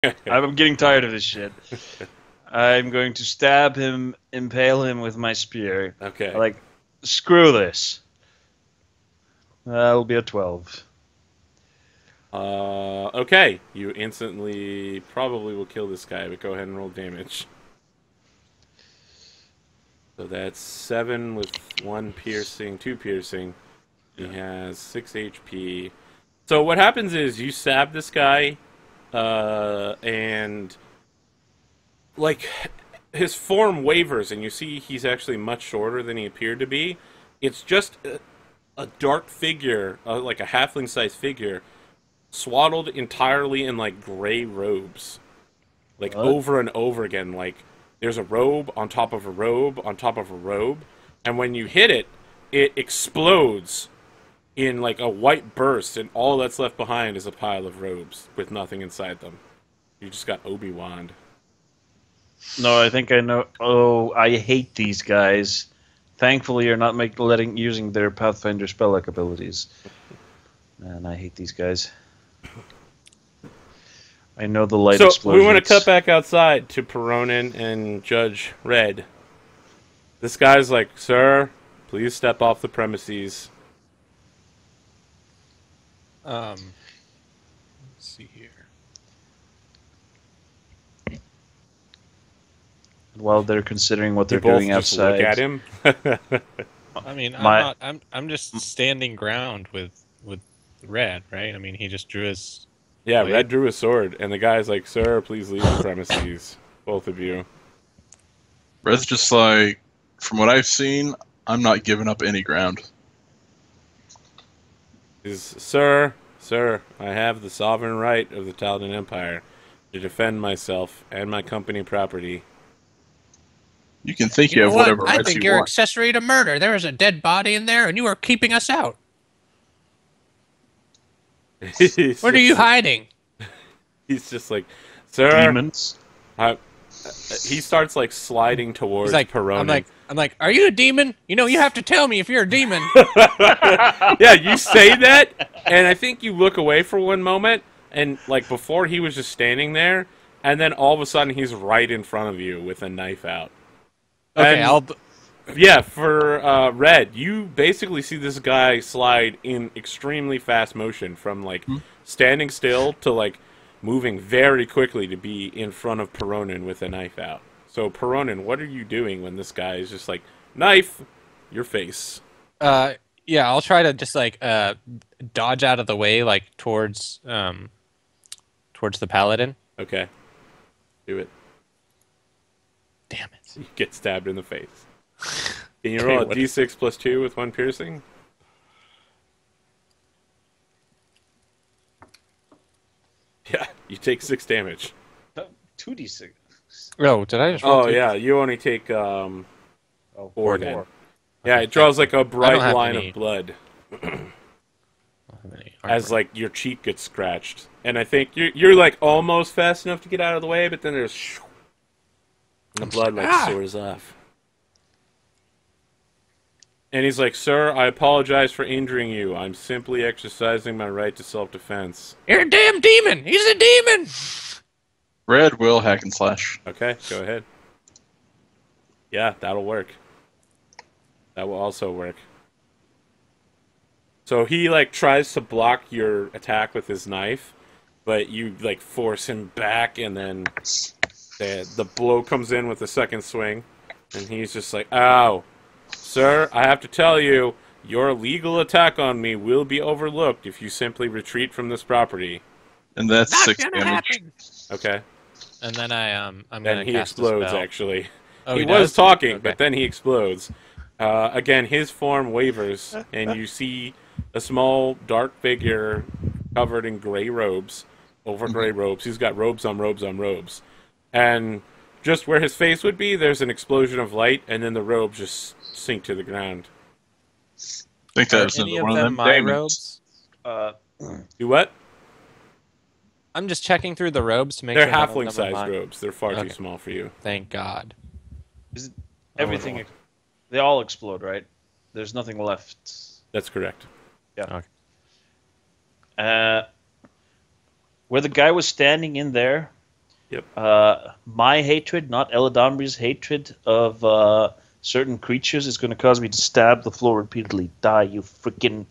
I'm getting tired of this shit. I'm going to stab him, impale him with my spear. Okay. Like, screw this. That'll be a 12. Okay. You instantly probably will kill this guy, but go ahead and roll damage. So that's 7 with 1 piercing, 2 piercing. He has 6 HP. So what happens is you stab this guy, and like his form wavers, and you see he's actually much shorter than he appeared to be. It's just a dark figure, like a halfling-sized figure, swaddled entirely in like gray robes, like What? over and over again. Like there's a robe on top of a robe on top of a robe, and when you hit it, it explodes in like a white burst, and all that's left behind is a pile of robes with nothing inside them. You just got Obi-Wan. No, I think I know. Oh, I hate these guys. Thankfully, you're not using their Pathfinder spell-like abilities. Man, I hate these guys. I know the light So explosions. we want to cut back outside to Peronin and Judge Red. This guy's like, "Sir, please step off the premises." Let's see here. While they're considering what they're You both doing just outside. look at him. I mean, My- I'm just standing ground with Red, right? I mean, he just drew his. Yeah, Wait. Red drew a sword, and the guy's like, "Sir, please leave the premises, both of you." Red's just like, from what I've seen, I'm not giving up any ground. Sir, I have the sovereign right of the Taldan Empire to defend myself and my company property. You can think You you know have what? whatever I rights think you you're want. accessory to murder. There is a dead body in there, and you are keeping us out. What are you hiding? He's just like, "Sir." Demons. He starts like sliding towards He's like, Peronin. I'm like, are you a demon? You know, you have to tell me if you're a demon. Yeah, you say that, and I think you look away for one moment, and like before he was just standing there, and then all of a sudden he's right in front of you with a knife out. Okay, And, yeah, for Red, you basically see this guy slide in extremely fast motion from like standing still to like moving very quickly to be in front of Peronin with a knife out. So Peronin, what are you doing when this guy is just like, knife, your face? Yeah, I'll try to just like dodge out of the way, like towards the paladin. Okay, do it. Damn it! You get stabbed in the face. Can you roll a d6 plus 2 with 1 piercing? Yeah, you take 6 damage. 2d6. Oh, did I just? Roll Oh two? yeah, you only take 4 4 then. Yeah, it draws like a bright have line any- of blood I don't have any armor. as like your cheek gets scratched, and I think you're like almost fast enough to get out of the way, but then there's and the blood like soars off. And he's like, "Sir, I apologize for injuring you. I'm simply exercising my right to self-defense." You're a damn demon. He's a demon. Red will hack and slash. Okay, go ahead. Yeah, that'll work. That will also work. So he like tries to block your attack with his knife, but you like force him back, and then the blow comes in with a second swing, and he's just like, "Ow, sir, I have to tell you, your legal attack on me will be overlooked if you simply retreat from this property." And that's Not 6 gonna damage. happen. Okay. And then I'm Then gonna he cast a explodes, spell. actually. Oh, he he was does? talking, Okay. but then he explodes. Again, his form wavers, and you see a small, dark figure covered in gray robes, over gray robes. He's got robes on robes on robes. And just where his face would be, there's an explosion of light, and then the robes just sink to the ground. I think Are that was any another of one of them them my demons. robes? Do what? I'm just checking through the robes to make They're sure none of them are halfling-sized mine. robes. They're far too Okay. small for you. Thank God. Everything. They all explode, right? There's nothing left. That's correct. Where the guy was standing in there, Yep. My hatred, not Eladomri's hatred of certain creatures, is going to cause me to stab the floor repeatedly. Die, you freaking...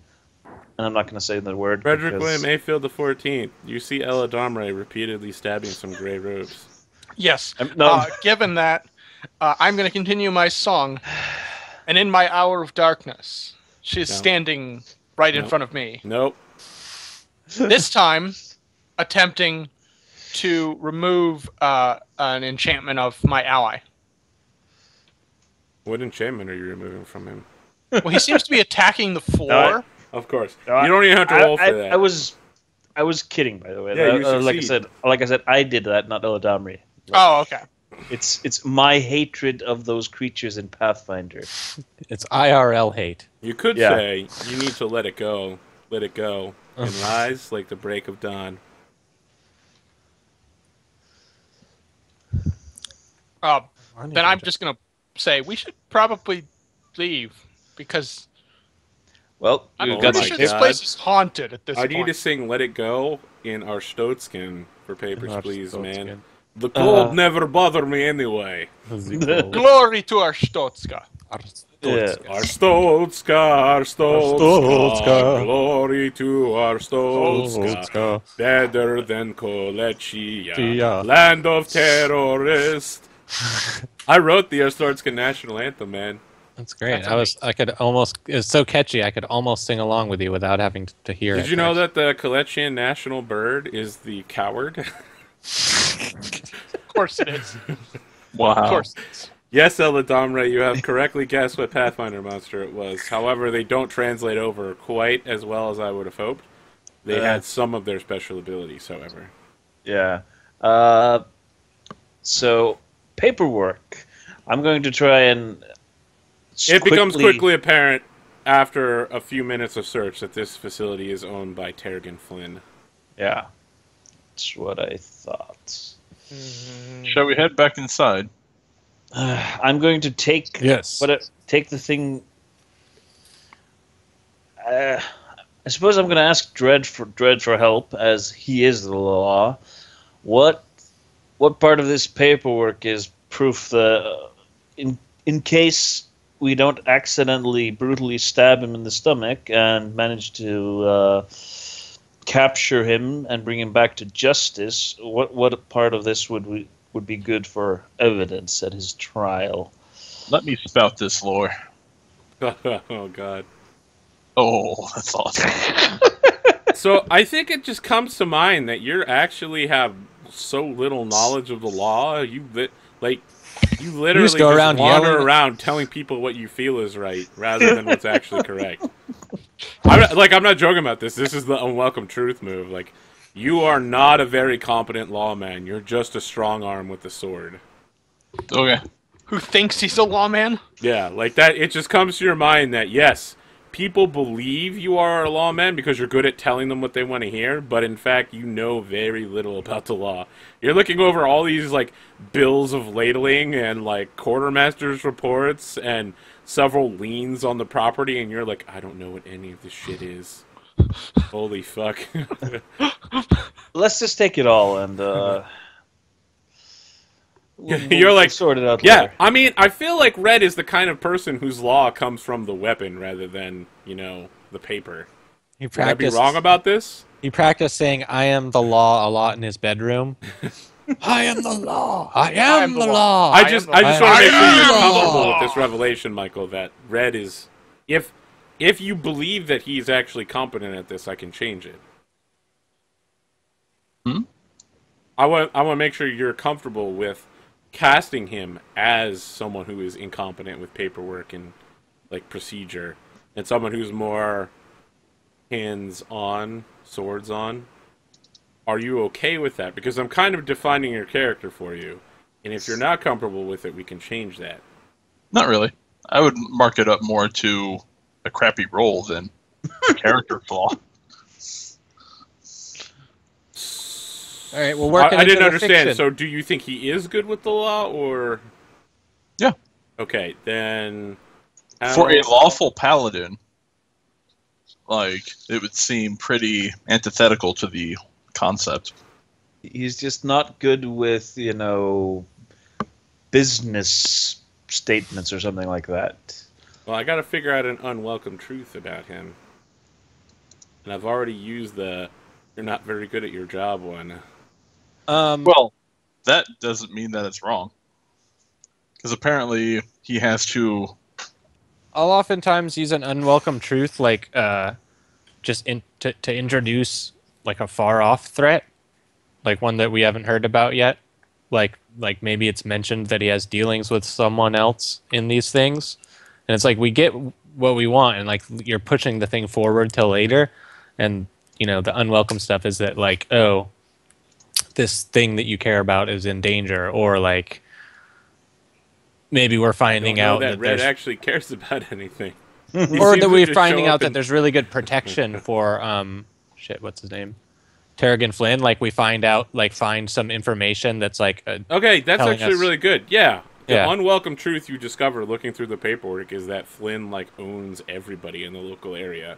And I'm not going to say the word. Frederick because... William Mayfield the 14th. You see Ella Domre repeatedly stabbing some gray robes. Yes. No. Given that, I'm going to continue my song. And in my hour of darkness, she's standing right in front of me. Nope. This time, attempting to remove an enchantment of my ally. What enchantment are you removing from him? Well, he seems to be attacking the floor. Of course. You don't even have to roll for that. I was kidding, by the way. Yeah, you succeed. like I said, I did that, not Eladomri. Oh, okay. It's my hatred of those creatures in Pathfinder. It's IRL hate. You could say you need to let it go. Let it go. And rise like the break of dawn. Then I'm just going to say we should probably leave because well, I'm pretty sure this place is haunted at this point. I need to sing Let It Go in our Stoatskin for Papers, Please, man. The cold never bothered me anyway. Glory to our Stotska. Our Stotska, glory to our Stotska, better than Kolechia, land of terrorists. I wrote the Stotska national anthem, man. That's great. It was so catchy, I could almost sing along with you without having to hear it. Did you know that the Kolechian national bird is the coward? Of course it is. Wow. Of course it is. Yes, Ella Domre, you have correctly guessed what Pathfinder monster it was. However, they don't translate over quite as well as I would have hoped. They had some of their special abilities, however. Yeah. So, paperwork. I'm going to try and... It becomes quickly apparent after a few minutes of search that this facility is owned by Tergan Flynn. Yeah. That's what I thought. Shall we head back inside? I'm going to take take the thing. I suppose I'm going to ask Dread for help, as he is the law. What part of this paperwork is proof that in case we don't accidentally brutally stab him in the stomach and manage to capture him and bring him back to justice, what part of this would be good for evidence at his trial? Let me spout this lore. Oh, God. Oh, that's awesome. So I think it just comes to mind that you actually have so little knowledge of the law. You literally just wander around telling people what you feel is right rather than what's actually correct. I'm not joking about this. This is the unwelcome truth move. Like, you are not a very competent lawman. You're just a strong arm with a sword. Okay. Who thinks he's a lawman? Yeah, like that. It just comes to your mind that, yes, people believe you are a lawman because you're good at telling them what they want to hear, but in fact, you know very little about the law. You're looking over all these, like, bills of ladling and, like, quartermaster's reports and several liens on the property, and you're like, I don't know what any of this shit is. Holy fuck. Let's just take it all and you're like, sort it out yeah, later. I mean, I feel like Red is the kind of person whose law comes from the weapon rather than, the paper. Would I be wrong about this? He practiced saying, I am the law, a lot in his bedroom. I am the law. I am the law. I just want to make sure you're comfortable with this revelation, Michael, that Red is... If you believe that he's actually competent at this, I can change it. I want to make sure you're comfortable with casting him as someone who is incompetent with paperwork and, like, procedure, and someone who's more hands-on, swords-on. Are you okay with that? Because I'm kind of defining your character for you, and if you're not comfortable with it, we can change that. Not really. I would mark it up more to a crappy role than a character flaw. All right, well, working I didn't into the understand. fiction. So do you think he is good with the law, or... Yeah. Okay, then... For a lawful paladin, like, it would seem pretty antithetical to the concept. He's just not good with, business statements or something like that. Well, I got to figure out an unwelcome truth about him. And I've already used the "you're not very good at your job" one. Well, that doesn't mean that it's wrong. Because apparently he has to... I'll oftentimes use an unwelcome truth, like to introduce like a far off threat, like one that we haven't heard about yet. Like maybe it's mentioned that he has dealings with someone else in these things, and it's like we get what we want, and like you're pushing the thing forward till later, and the unwelcome stuff is that like, oh, this thing that you care about is in danger, or like maybe we're finding out that that Red there's actually cares about anything. or seems that to we're just finding show out up that and- there's really good protection for what's his name, Terrigan Flynn. Like we find some information that's like Okay, that's telling actually us- really good. Yeah. The Yeah. unwelcome truth you discover looking through the paperwork is that Flynn owns everybody in the local area.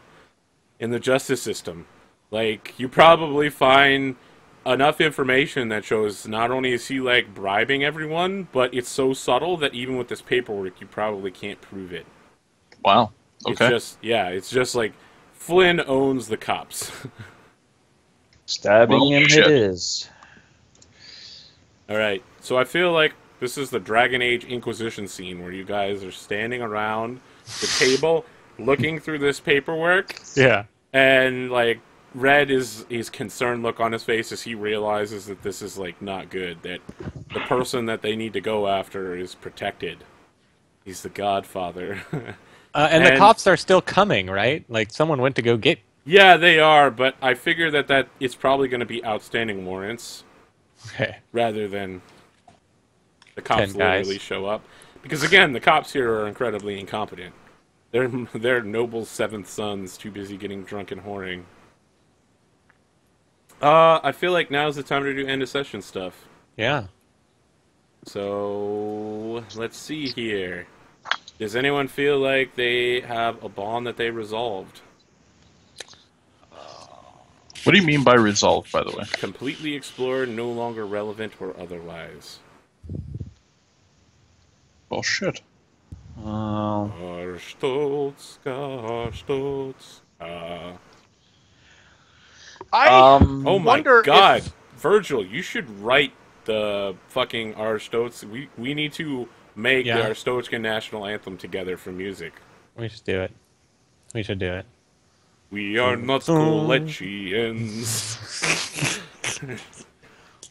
In the justice system. You probably find enough information that shows not only is he bribing everyone, but it's so subtle that even with this paperwork you probably can't prove it. Wow. Okay. It's just like Flynn owns the cops. Stabbing Well, him shit. it is. Alright, so I feel like this is the Dragon Age Inquisition scene where you guys are standing around the table looking through this paperwork, yeah. and Red is his concerned look on his face as he realizes that this is not good, that the person that they need to go after is protected. He's the Godfather. And the cops are still coming, right? Like someone went to go get. Yeah, they are, but I figure that it's probably going to be outstanding warrants Okay. rather than the cops 10 guys. literally show up. Because again, the cops here are incredibly incompetent. They're noble seventh sons, too busy getting drunk and whoring. I feel like now's the time to do end of session stuff. Yeah. So let's see here. Does anyone feel like they have a bond that they resolved? What do you mean by resolved, by the way? Completely explored, no longer relevant or otherwise. Well, shit. Stolz. I Oh my wonder god, if Virgil, you should write the fucking Arstotzka. We need to make Yeah. the Arstotzka national anthem together for music. We should do it. We should do it. We are not Kolechians.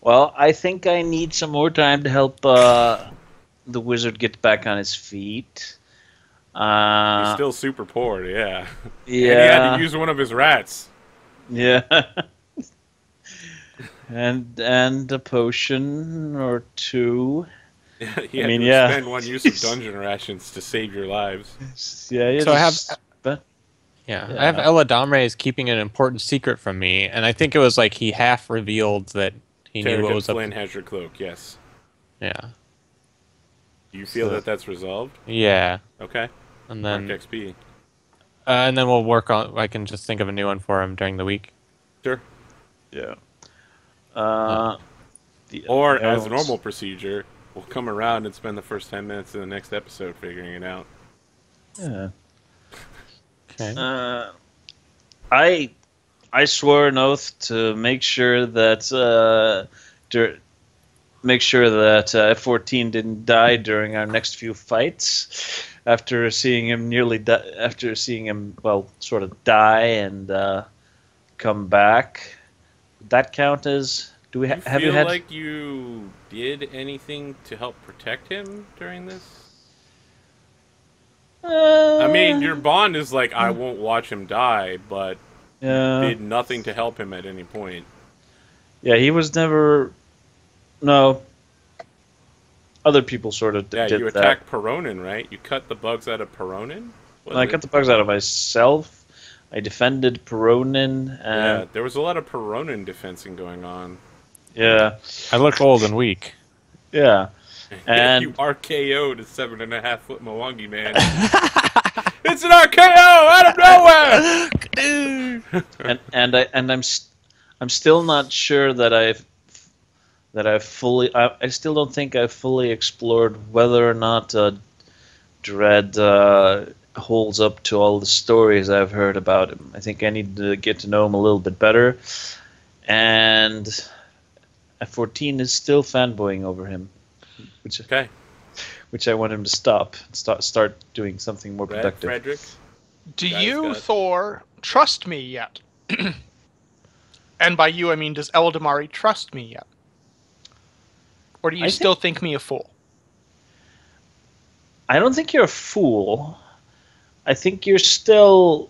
Well, I think I need some more time to help the wizard get back on his feet. He's still super poor, yeah. And he had Yeah. to use one of his rats. Yeah. and a potion or two. He had mean, to yeah. spend one use of dungeon rations to save your lives. Yeah. So I have- But Yeah. Yeah. I have Eladamre is keeping an important secret from me, and I think it was like he half revealed that he knew what Terrigan was up. Flynn has your cloak, yes. Yeah. Do you feel So- that that's resolved? Yeah. Okay. And Mark then XP. and then we'll work on. I can just think of a new one for him during the week. Sure. yeah. The Or, as a elves- normal procedure, we'll come around and spend the first 10 minutes of the next episode figuring it out. Yeah. Okay. I swore an oath to make sure that F-14 didn't die during our next few fights. After seeing him sort of die and come back, would that count as? Do we You have you feel had? like you did anything to help protect him during this? I mean, your bond is like, I won't watch him die, but yeah. did nothing to help him at any point. Yeah, he was never. No. Other people sort of Yeah, did you that. attacked Peronin, right? You cut the bugs out of Peronin? Was I it? cut the bugs out of myself. I defended Peronin, Yeah, and there was a lot of Peronin defensing going on. yeah, I look old and weak. yeah. And you RKO'd a 7.5-foot Mwangi man. It's an RKO out of nowhere! I'm still not sure that I've that I still don't think I've fully explored whether or not Dredd holds up to all the stories I've heard about him. I think I need to get to know him a little bit better. And F-14 is still fanboying over him, Okay. which I want him to start doing something more productive. Frederick? Do Guys you, got- Thor, trust me yet? And by you, I mean, does Eldamari trust me yet? Or do you still think me a fool? I don't think you're a fool. I think you're still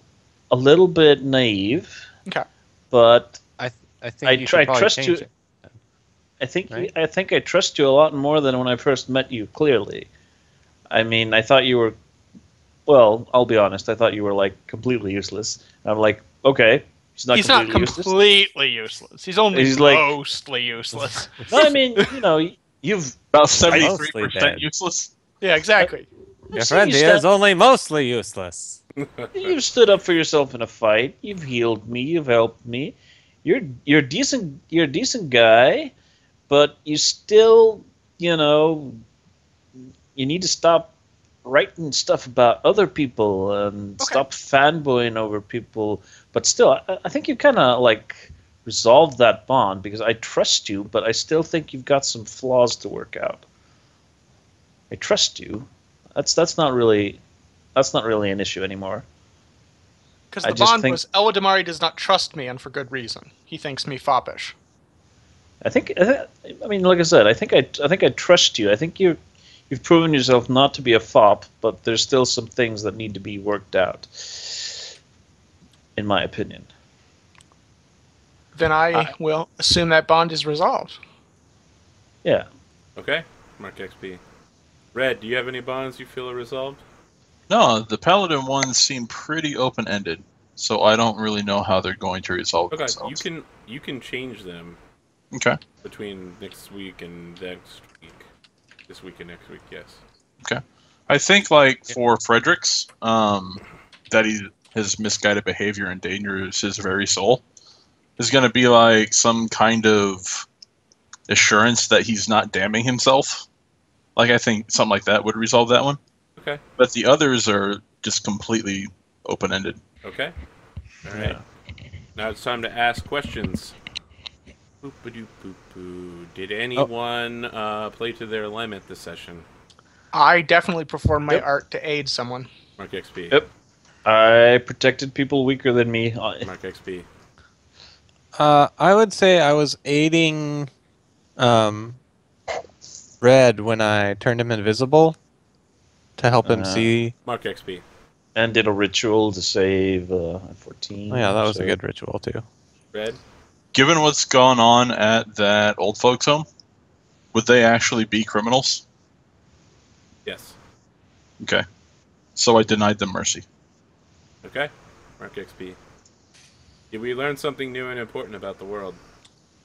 a little bit naive, Okay. but I think you try- should probably trust change you- it. I Right. think I trust you a lot more than when I first met you. Clearly, I mean, I thought you were. Well, I'll be honest. I thought you were like completely useless. And I'm like, okay, He's not completely useless. He's only He's like- mostly useless. No, I mean, you've About Mostly 73% dead. useless. Yeah, exactly. Your I've seen friend you here is stand- only mostly useless. You've stood up for yourself in a fight. You've healed me. You've helped me. You're decent. You're a decent guy, but you still, you need to stop writing stuff about other people and Okay. stop fanboying over people. But still, I think you kind of like resolved that bond because I trust you, but I still think you've got some flaws to work out. I trust you. That's not really an issue anymore. Because I the just bond think- was Eldamari does not trust me, and for good reason. He thinks me foppish. I mean, like I said, I think I trust you. I think you've proven yourself not to be a fop, but there's still some things that need to be worked out, in my opinion. Then I will assume that bond is resolved. Yeah. Okay. Mark XP. Red, do you have any bonds you feel are resolved? No, the Paladin ones seem pretty open-ended, so I don't really know how they're going to resolve Okay, themselves. you can change them Okay. between next week and next week. This week and next week, yes. I think, like, for Fredericks, that his misguided behavior endangers his very soul is going to be, like, some kind of assurance that he's not damning himself. Like, I think something like that would resolve that one. Okay. But the others are just completely open-ended. Okay. All right. Now it's time to ask questions. Boop-a-doop-boop-boo. Did anyone play to their limit this session? I definitely perform my Yep. art to aid someone. Mark XP. Yep. I protected people weaker than me. Mark XP. I would say I was aiding Red when I turned him invisible to help him see. Mark XP. And did a ritual to save 14. Oh, yeah, that was a good ritual too. Red. Given what's gone on at that old folks' home, would they actually be criminals? Yes. Okay. So I denied them mercy. Okay. Mark XP. Did we learn something new and important about the world?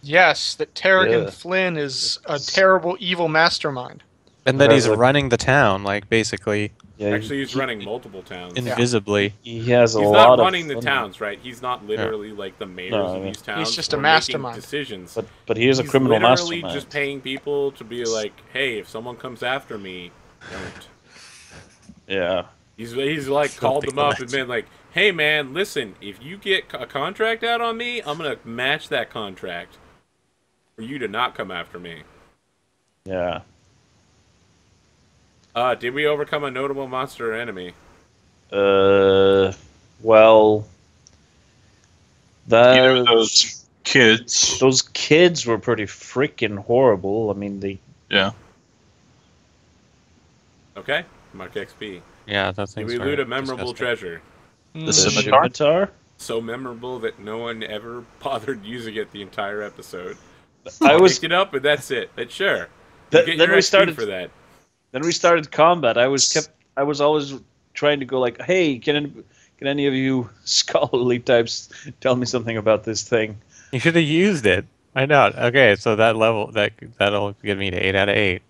Yes, that Terrigan Yeah. Flynn is a terrible, evil mastermind. And that he's Like- running the town, like basically Yeah, Actually, he's running multiple towns. invisibly. He has a He's lot not of running the fun. towns, right? He's not literally like the mayors No, of yeah. these towns. He's just a or making mastermind. decisions. But he is a He's criminal literally mastermind. just paying people to be like, "Hey, if someone comes after me, don't." Yeah. He's like called them up and been like, "Hey man, listen, if you get a contract out on me, I'm gonna match that contract for you to not come after me." Yeah. Did we overcome a notable monster or enemy? Well, Either of those kids. those kids were pretty freaking horrible. I mean, they Yeah. Okay, Mark XP. Yeah, those Did things we were loot a memorable disgusting. treasure? The the scimitar? scimitar. So memorable that no one ever bothered using it the entire episode. I was. Picked it up and that's it. But sure, you Th- get then your we XP started. for that. Then we started combat. I was always trying to go like, hey, can any of you scholarly types tell me something about this thing? You should have used it. I know. Okay, so that'll give me to 8 out of 8,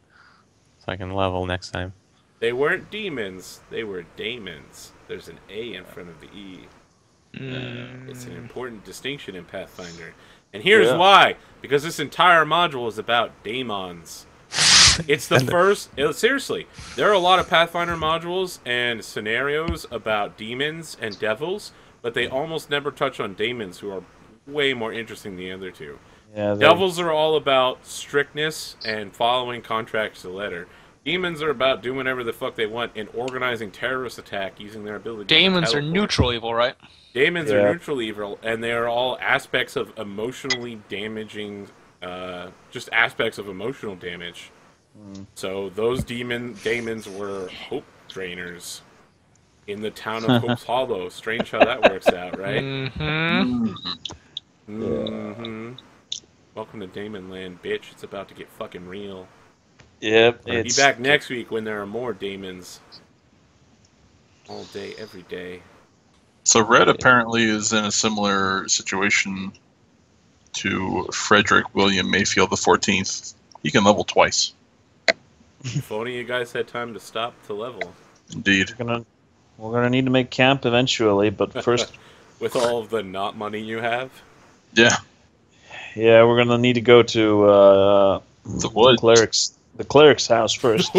so I can level next time. They weren't demons, they were daemons. There's an A in front of the E. It's an important distinction in Pathfinder. And here's Yeah. why. Because this entire module is about daemons. It's the first... seriously, there are a lot of Pathfinder modules and scenarios about demons and devils, but they almost never touch on daemons, who are way more interesting than the other two. Yeah, Devils are all about strictness and following contracts to the letter. Demons are about doing whatever the fuck they want and organizing terrorist attack using their ability Daemons to are teleport. neutral evil, right? Daemons Yeah. are neutral evil, and they are all aspects of emotionally damaging, just aspects of emotional damage. So those daemons were hope drainers in the town of Hope's Hollow. Strange how that works out, right? Mm-hmm. Mm-hmm. Welcome to Damon Land, bitch. It's about to get fucking real. Yep. Be back next week when there are more daemons. All day, every day. So Red apparently is in a similar situation to Frederick William Mayfield the 14th. He can level twice. If only you guys had time to stop to level. Indeed. We're gonna need to make camp eventually, but first, With all of the not money you have. Yeah. yeah, we're gonna need to go to The woods. the cleric's house first.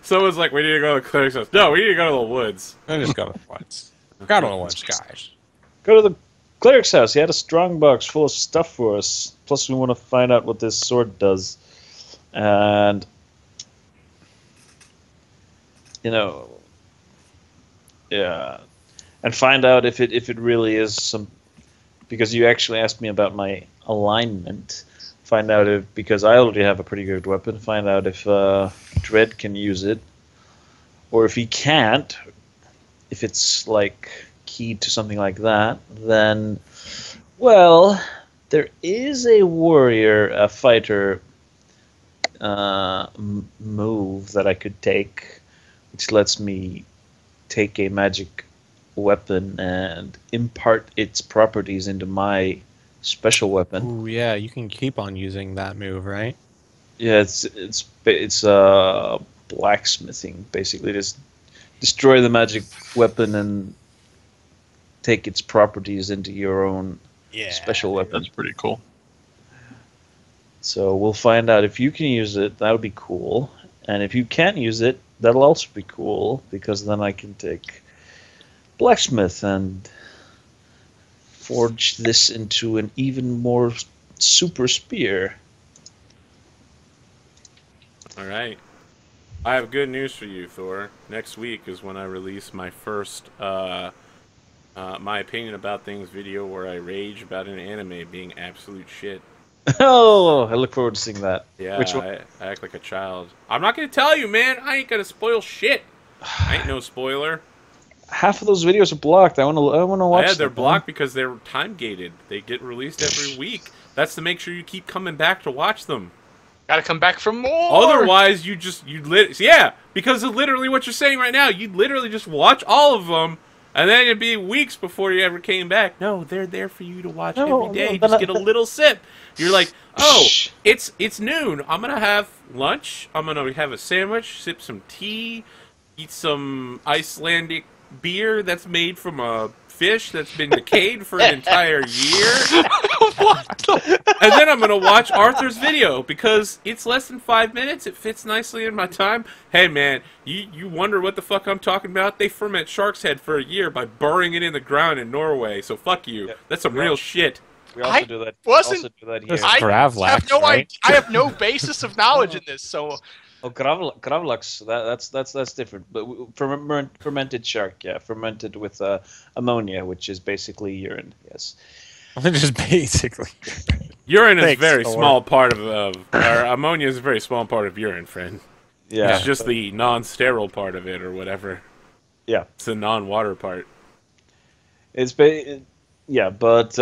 Someone's like, we need to go to the cleric's house. No, we need to go to the woods. I just got it once. Got it once, guys. Go to the cleric's house. He had a strong box full of stuff for us. Plus, we want to find out what this sword does, and yeah, and find out if it really is some. Because you actually asked me about my alignment. Find out if, because I already have a pretty good weapon. Find out if Dredd can use it, or if he can't. If it's like keyed to something like that, then, well, there is a warrior, a fighter move that I could take, which lets me take a magic weapon and impart its properties into my special weapon. Ooh, yeah, you can keep on using that move, right? Yeah, it's blacksmithing basically. Just destroy the magic weapon and take its properties into your own special weapon. That's pretty cool. So we'll find out if you can use it. That would be cool, and if you can't use it, that'll also be cool, because then I can take blacksmith and forge this into an even more super spear. Alright. I have good news for you, Thor. Next week is when I release my first, my opinion about things video where I rage about an anime being absolute shit. Oh, I look forward to seeing that. Yeah, Which one? I act like a child. I'm not gonna tell you, man. I ain't gonna spoil shit. I ain't no spoiler. Half of those videos are blocked. I want to watch. Yeah, they're them, blocked because they're time gated. They get released every week. That's to make sure you keep coming back to watch them. Gotta come back for more. Otherwise, yeah, because of literally what you're saying right now. You'd literally just watch all of them, and then it'd be weeks before you ever came back. No, they're there for you to watch every day. Just get a little sip. You're like, oh, it's noon. I'm gonna have lunch. I'm gonna have a sandwich, sip some tea, eat some Icelandic beer that's made from a fish that's been decayed for an entire year. And then I'm gonna watch Arthur's video because it's less than 5 minutes. It fits nicely in my time. Hey man, you wonder what the fuck I'm talking about? They ferment shark's head for a year by burying it in the ground in Norway. So fuck you. Yeah. That's some real shit. We also do that. wasn't- Also do that here. I have right? I have no basis of knowledge in this, so Oh, gravlax. That's different. But fermented shark, yeah, fermented with ammonia, which is basically urine. Yes. Just basically. Urine is a Thanks, very Thor. small part or ammonia is a very small part of urine, friend. Yeah. It's just the non-sterile part of it or whatever. Yeah. It's the non-water part. Yeah, but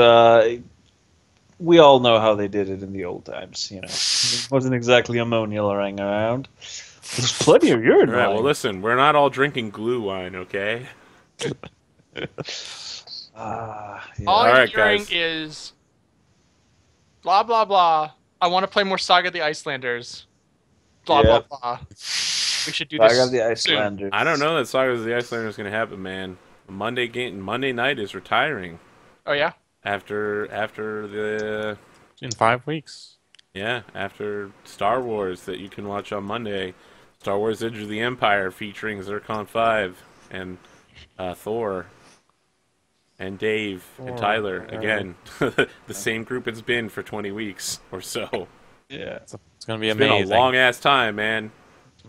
we all know how they did it in the old times. You know, it wasn't exactly ammonia lying around. There's plenty of urine. All right, well, lying. listen, we're not all drinking glue wine, okay? Yeah. all All I'm right, hearing guys. is blah blah blah. I want to play more Saga of the Icelanders. Blah Yeah. blah blah. We should do this. Saga of the soon. Icelanders. I don't know that Saga of the Icelander is going to happen, man. Monday night is retiring. Oh yeah. after the In 5 weeks. after Star Wars that you can watch on Monday. Star Wars: Edge of the Empire featuring Zircon 5 and Thor and Dave and Tyler again. The same group it's been for 20 weeks or so. Yeah. It's going to be It's amazing. been a long ass time, man.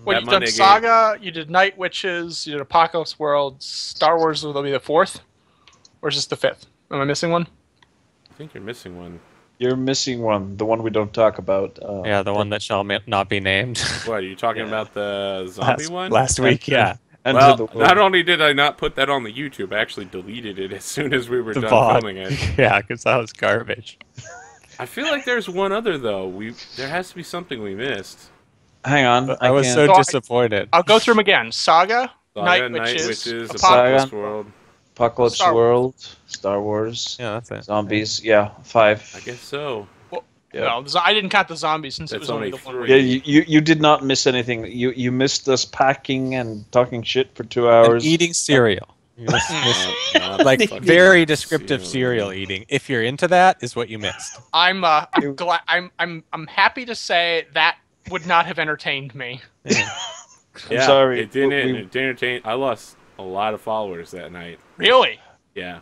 Well, That you've done Monday game. Saga, you did Night Witches, you did Apocalypse World, Star Wars will be the 4th? Or is this the 5th? Am I missing one? I think you're missing one. You're missing one, the one we don't talk about. Yeah, the one that shall not be named. What, are you talking about the zombie one? Last week, yeah. Enter Well, the World. not only did I not put that on the YouTube, I actually deleted it as soon as we were The done VOD. filming it. Yeah, because that was garbage. I feel like there's one other though. There has to be something we missed. Hang on. I was can't- so So I- disappointed. I'll go through them again. Saga, Saga, Night Witches, Apocalypse Saga. World. Apocalypse Star World, Star Wars, Yeah, that's it. zombies. Yeah, 5. I guess so. Yeah. No, I didn't count the zombies since it That's was only only the one. three. week. Yeah, you did not miss anything. You missed us packing and talking shit for 2 And hours. eating cereal. You missed- Not like fucking very descriptive cereal eating. If you're into that, is what you missed. I'm glad. I'm happy to say that would not have entertained me. Yeah, sorry, It didn't. we- It didn't entertain. I lost a lot of followers that night. Really? Yeah,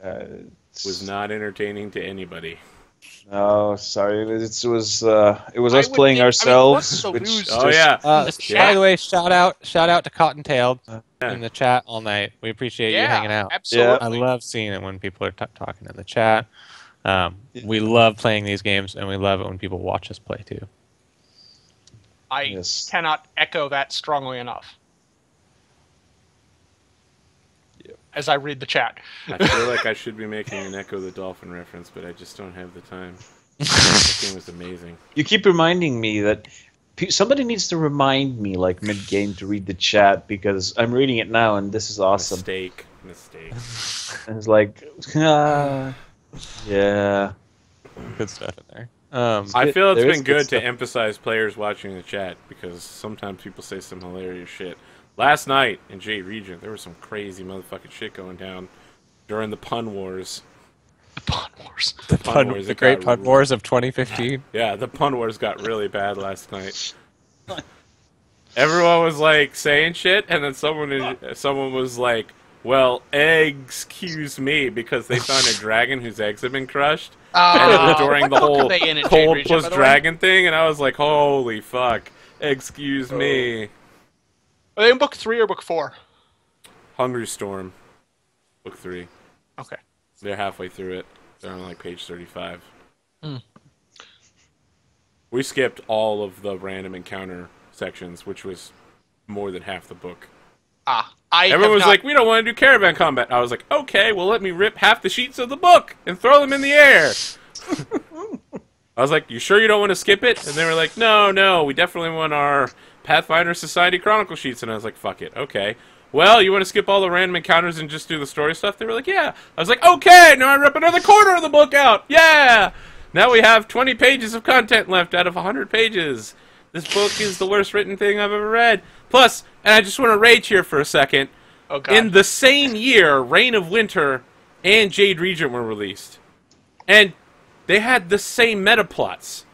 It's- was not entertaining to anybody. No, sorry. It was I us would playing think- ourselves. I mean, which what's the Oh just- yeah, By the way, shout out to Cottontailed Yeah. in the chat all night. We appreciate you Yeah, hanging out. absolutely. I love seeing it when people are talking in the chat. We love playing these games, and we love it when people watch us play too. I Yes. cannot echo that strongly enough. As I read the chat. I feel like I should be making an Echo the Dolphin reference, but I just don't have the time. That game was amazing. You keep reminding me that somebody needs to remind me, like mid-game, to read the chat because I'm reading it now and this is awesome. Mistake. And it's like, yeah. Good stuff in there. I feel it's There is been good good to stuff. emphasize players watching the chat because sometimes people say some hilarious shit. Last night in J Region, there was some crazy motherfucking shit going down during the pun wars. Pawn Wars. Pun wars, the it Great got Pun Wars of 2015. Yeah, the pun wars got really bad last night. Everyone was like saying shit, and then someone was like, "Well, excuse me," because they found a dragon whose eggs had been crushed. And it was during what the book are whole they in Jade cold Region, plus by the way? dragon thing, and I was like, "Holy fuck!" Excuse me. Are they in book 3 or book 4? Hungry Storm, book 3. Okay. They're halfway through it. They're on like page 35. Hmm. We skipped all of the random encounter sections, which was more than half the book. Everyone was like, "We don't want to do caravan combat." I was like, "Okay, well, let me rip half the sheets of the book and throw them in the air." I was like, "You sure you don't want to skip it?" And they were like, No, we definitely want our Pathfinder Society Chronicle sheets." And I was like, "Fuck it, okay. Well, you want to skip all the random encounters and just do the story stuff?" They were like, "Yeah." I was like, "Okay, now I rip another quarter of the book out. Yeah! Now we have 20 pages of content left out of 100 pages. This book is the worst written thing I've ever read." Plus, and I just want to rage here for a second, Oh, God. in the same year, Reign of Winter and Jade Regent were released. And they had the same meta plots.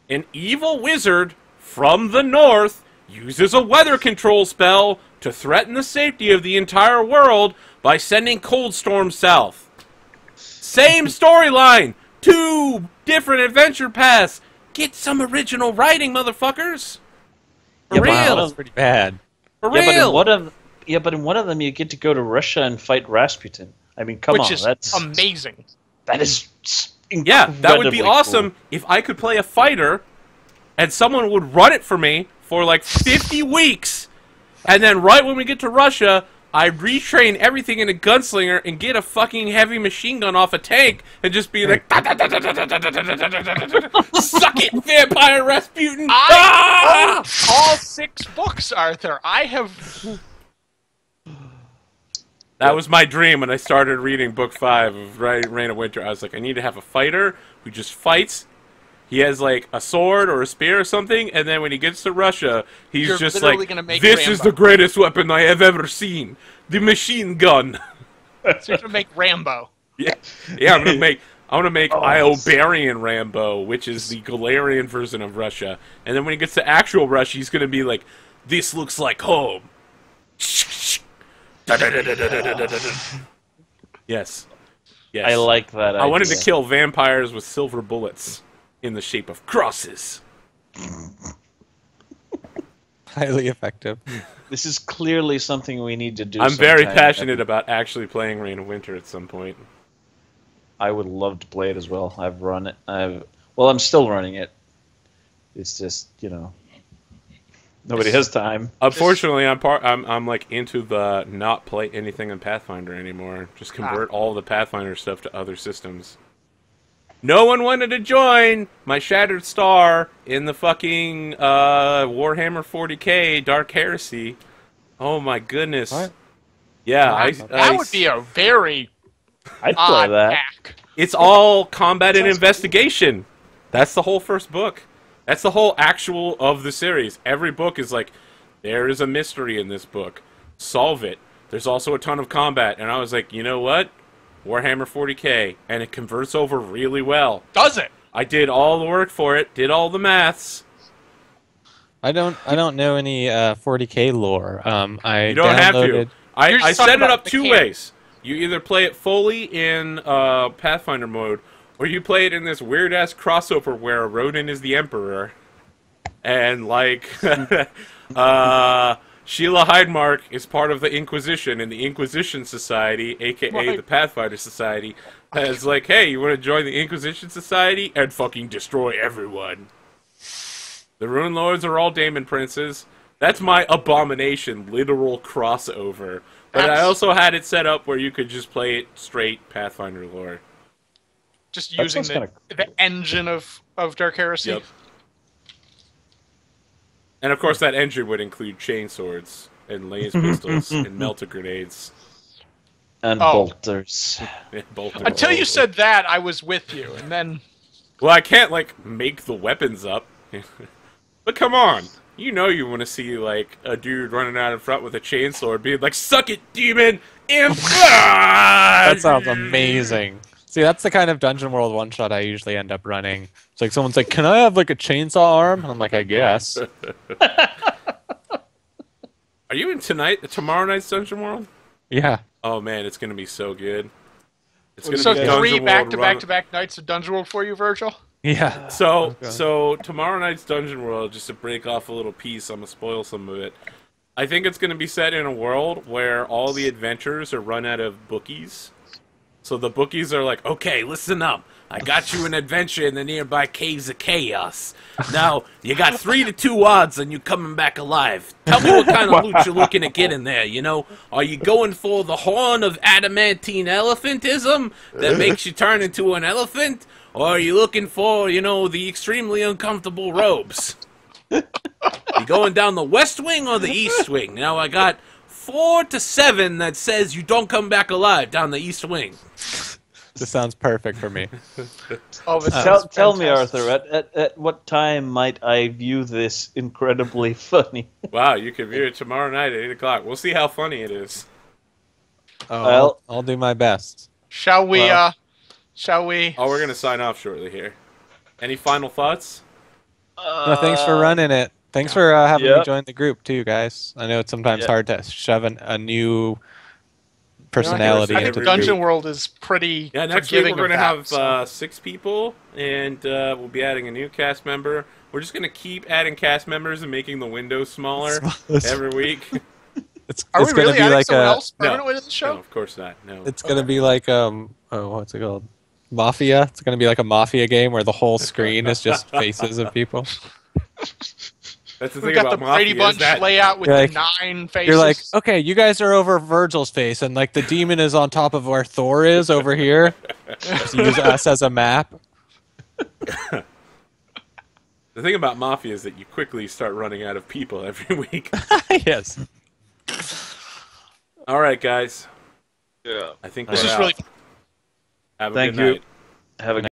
An evil wizard from the north uses a weather control spell to threaten the safety of the entire world by sending cold storms south. Same storyline, 2 different adventure paths. Get some original writing, motherfuckers. For Yeah, but real. That's pretty bad. For Yeah, real. but in one of them you get to go to Russia and fight Rasputin. I mean, come Which on, is that's amazing. that is Yeah, that would be incredibly awesome cool. if I could play a fighter and someone would run it for me for like 50 weeks, and then right when we get to Russia, I retrain everything into gunslinger and get a fucking heavy machine gun off a tank and just be like, suck it, Vampire Rasputin! Ah! All 6 books, Arthur. I have... That was my dream when I started reading book 5 of Reign of Winter. I was like, I need to have a fighter who just fights. He has like a sword or a spear or something, and then when he gets to Russia, he's You're just literally like, gonna make "This is Rambo." the greatest weapon I have ever seen, the machine gun." So you're going to make Rambo. Yeah, I'm gonna make I want to make Iobarian Rambo, which is the Galarian version of Russia. And then when he gets to actual Russia, he's going to be like, "This looks like home." Yes. Yes. I like that. I wanted to idea. kill vampires with silver bullets in the shape of crosses. Highly effective. This is clearly something we need to do. I'm very sometime. passionate about actually playing Reign of Winter at some point. I would love to play it as well. I've run it. I'm still running it. It's just nobody has time. Unfortunately, I'm like into the not play anything in Pathfinder anymore. Just convert all the Pathfinder stuff to other systems. No one wanted to join my Shattered Star in the fucking Warhammer 40k Dark Heresy. Oh my goodness! What? Yeah, that would be a very I'd play odd that. hack. It's all combat and investigation. That's the whole first book. That's the whole actual of the series. Every book is like, there is a mystery in this book. Solve it. There's also a ton of combat. And I was like, you know what? Warhammer 40k. And it converts over really well. Does it? I did all the work for it. Did all the maths. I don't know any 40k lore. I You don't have to. downloaded. You're I just talking set it about up the two camp. ways. You either play it fully in Pathfinder mode, or you play it in this weird-ass crossover where Rodin is the Emperor. And, like, Sheila Hydemark is part of the Inquisition, and the Inquisition Society, a.k.a. the Pathfinder Society, is like, hey, you want to join the Inquisition Society? And fucking destroy everyone. The Rune Lords are all Daemon Princes. That's my abomination, literal crossover. But I also had it set up where you could just play it straight Pathfinder lore. Just That using sounds the engine of Dark Heresy. Yep. And of course that engine would include chainswords and laser pistols and melter grenades. And Oh. bolters. And bolters. Until you said that, I was with you, and then Well, I can't, like, make the weapons up. But come on. You know you want to see, like, a dude running out in front with a chainsaw being like, suck it, demon! And That sounds amazing. See, that's the kind of Dungeon World one-shot I usually end up running. It's like someone's like, can I have, like, a chainsaw arm? And I'm like, I guess. Are you in tomorrow night's Dungeon World? Yeah. Oh, man, it's going to be so good. It's so be 3 Dungeon World back-to-back-to-back nights of Dungeon World for you, Virgil. Yeah. So tomorrow night's Dungeon World, just to break off a little piece, I'm gonna spoil some of it. I think it's gonna be set in a world where all the adventures are run out of bookies. So the bookies are like, okay, listen up. I got you an adventure in the nearby caves of chaos. Now, you got 3 to 2 odds on you coming back alive. Tell me what kind of loot you're looking to get in there, you know? Are you going for the horn of adamantine elephantism that makes you turn into an elephant? Or are you looking for, you know, the extremely uncomfortable robes? You going down the west wing or the east wing? Now, I got 4 to 7 that says you don't come back alive down the east wing. This sounds perfect for me. Oh, this Tell me, Arthur, at what time might I view this incredibly funny? Wow, you can view it tomorrow night at 8 o'clock. We'll see how funny it is. Oh, Well- I'll do my best. Shall we? Well. Shall we? Oh, we're going to sign off shortly here. Any final thoughts? No, thanks for running it. Thanks for having me Yep. join the group too, guys. I know it's sometimes Yep. hard to shove a new personality I Yeah, think into the Dungeon group. World is pretty Yeah, next week forgiving we're going to of have that, so. 6 people, and we'll be adding a new cast member. We're just going to keep adding cast members and making the windows smaller every week. It's Are we gonna really be adding like someone a else No. permanently to the show? No, of course not. No. it's gonna be like what's it called? Mafia. It's gonna be like a mafia game where the whole screen is just faces of people. That's the We thing got about the Brady Mafia, is Bunch that layout with You're the like- 9 faces. You're like, okay, you guys are over Virgil's face, and like the demon is on top of where Thor is over here. Just use us as a map. the thing about Mafia is that you quickly start running out of people every week. Yes. All right, guys. Yeah. I think This we're is out. really Have a Thank good you. night. Have a